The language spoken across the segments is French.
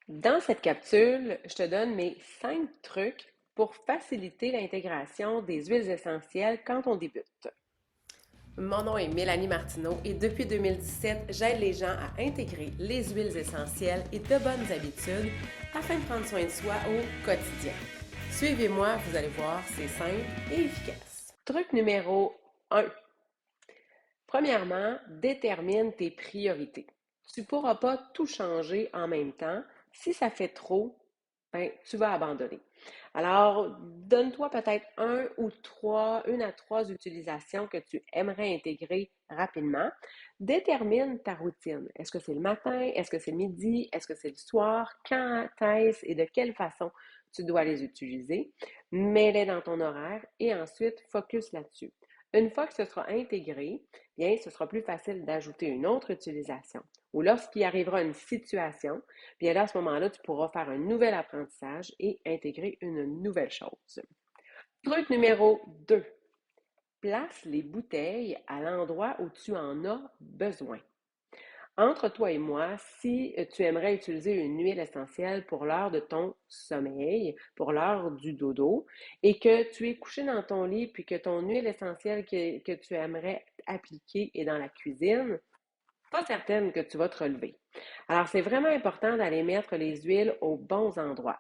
Dans cette capsule, je te donne mes 5 trucs pour faciliter l'intégration des huiles essentielles quand on débute. Mon nom est Mélanie Martineau et depuis 2017, j'aide les gens à intégrer les huiles essentielles et de bonnes habitudes afin de prendre soin de soi au quotidien. Suivez-moi, vous allez voir, c'est simple et efficace. Truc numéro 1. Premièrement, détermine tes priorités. Tu ne pourras pas tout changer en même temps. Si ça fait trop, ben, tu vas abandonner. Alors, donne-toi peut-être une à trois utilisations que tu aimerais intégrer rapidement. Détermine ta routine. Est-ce que c'est le matin? Est-ce que c'est le midi? Est-ce que c'est le soir? Quand est-ce et de quelle façon tu dois les utiliser? Mets-les dans ton horaire et ensuite focus là-dessus. Une fois que ce sera intégré, bien, ce sera plus facile d'ajouter une autre utilisation. Ou lorsqu'il arrivera une situation, bien là, à ce moment-là, tu pourras faire un nouvel apprentissage et intégrer une nouvelle chose. Truc numéro 2. Place les bouteilles à l'endroit où tu en as besoin. Entre toi et moi, si tu aimerais utiliser une huile essentielle pour l'heure de ton sommeil, pour l'heure du dodo, et que tu es couché dans ton lit, puis que ton huile essentielle que tu aimerais appliquer est dans la cuisine, pas certaine que tu vas te relever. Alors, c'est vraiment important d'aller mettre les huiles aux bons endroits.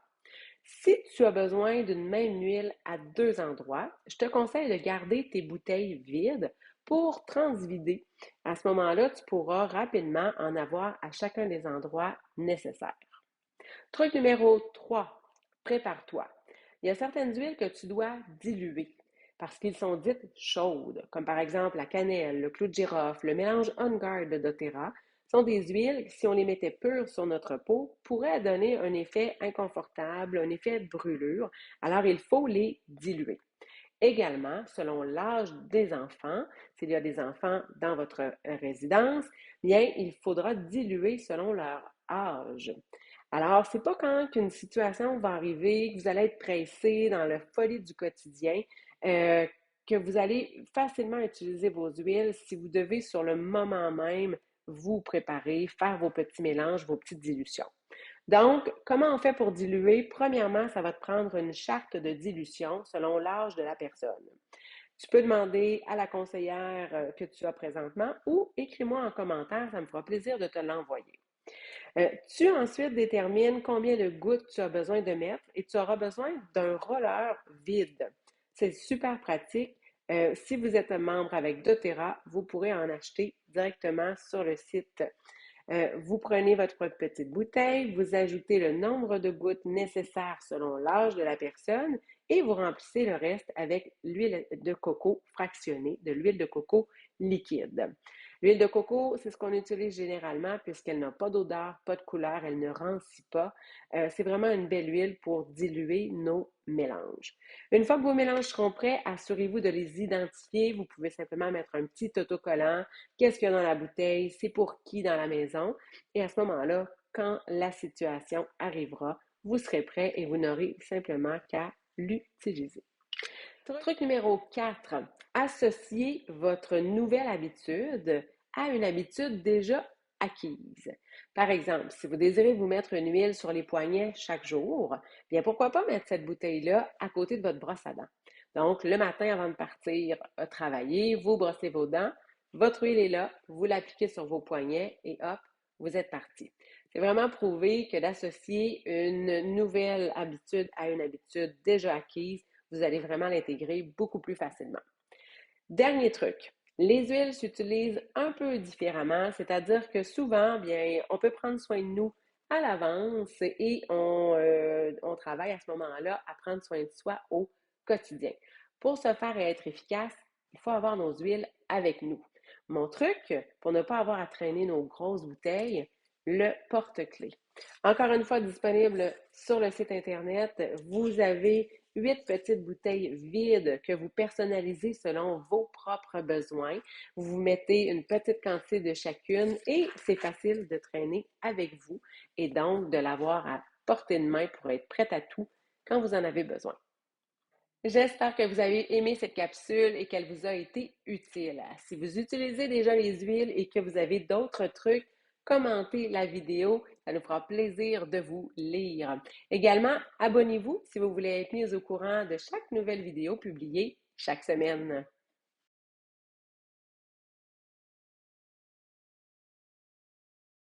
Si tu as besoin d'une même huile à deux endroits, je te conseille de garder tes bouteilles vides pour transvider. À ce moment-là, tu pourras rapidement en avoir à chacun des endroits nécessaires. Truc numéro 3, prépare-toi. Il y a certaines huiles que tu dois diluer parce qu'ils sont dites chaudes, comme par exemple la cannelle, le clou de girofle, le mélange On Guard de doTERRA, sont des huiles qui, si on les mettait pures sur notre peau, pourraient donner un effet inconfortable, un effet de brûlure. Alors, il faut les diluer. Également, selon l'âge des enfants, s'il y a des enfants dans votre résidence, bien, il faudra diluer selon leur âge. Alors, c'est pas quand qu'une situation va arriver, que vous allez être pressé dans la folie du quotidien, euh, que vous allez facilement utiliser vos huiles si vous devez sur le moment même vous préparer, faire vos petits mélanges, vos petites dilutions. Donc, comment on fait pour diluer? Premièrement, ça va te prendre une charte de dilution selon l'âge de la personne. Tu peux demander à la conseillère que tu as présentement ou écris-moi en commentaire, ça me fera plaisir de te l'envoyer. Tu ensuite détermines combien de gouttes tu as besoin de mettre et tu auras besoin d'un roller vide. C'est super pratique. Si vous êtes membre avec doTERRA, vous pourrez en acheter directement sur le site. Vous prenez votre petite bouteille, vous ajoutez le nombre de gouttes nécessaires selon l'âge de la personne et vous remplissez le reste avec l'huile de coco fractionnée, de l'huile de coco liquide. L'huile de coco, c'est ce qu'on utilise généralement puisqu'elle n'a pas d'odeur, pas de couleur, elle ne rancit pas. C'est vraiment une belle huile pour diluer nos mélanges. Une fois que vos mélanges seront prêts, assurez-vous de les identifier. Vous pouvez simplement mettre un petit autocollant. Qu'est-ce qu'il y a dans la bouteille? C'est pour qui dans la maison? Et à ce moment-là, quand la situation arrivera, vous serez prêt et vous n'aurez simplement qu'à l'utiliser. Truc numéro 4, associez votre nouvelle habitude à une habitude déjà acquise. Par exemple, si vous désirez vous mettre une huile sur les poignets chaque jour, bien pourquoi pas mettre cette bouteille-là à côté de votre brosse à dents. Donc, le matin avant de partir travailler, vous brossez vos dents, votre huile est là, vous l'appliquez sur vos poignets et hop, vous êtes parti. C'est vraiment prouvé que d'associer une nouvelle habitude à une habitude déjà acquise, vous allez vraiment l'intégrer beaucoup plus facilement. Dernier truc, les huiles s'utilisent un peu différemment, c'est-à-dire que souvent, bien, on peut prendre soin de nous à l'avance et on travaille à ce moment-là à prendre soin de soi au quotidien. Pour se faire et être efficace, il faut avoir nos huiles avec nous. Mon truc, pour ne pas avoir à traîner nos grosses bouteilles, le porte-clés. Encore une fois, disponible sur le site Internet, vous avez 8 petites bouteilles vides que vous personnalisez selon vos propres besoins. Vous mettez une petite quantité de chacune et c'est facile de traîner avec vous et donc de l'avoir à portée de main pour être prête à tout quand vous en avez besoin. J'espère que vous avez aimé cette capsule et qu'elle vous a été utile. Si vous utilisez déjà les huiles et que vous avez d'autres trucs commentez la vidéo. Ça nous fera plaisir de vous lire. Également, abonnez-vous si vous voulez être mis au courant de chaque nouvelle vidéo publiée chaque semaine.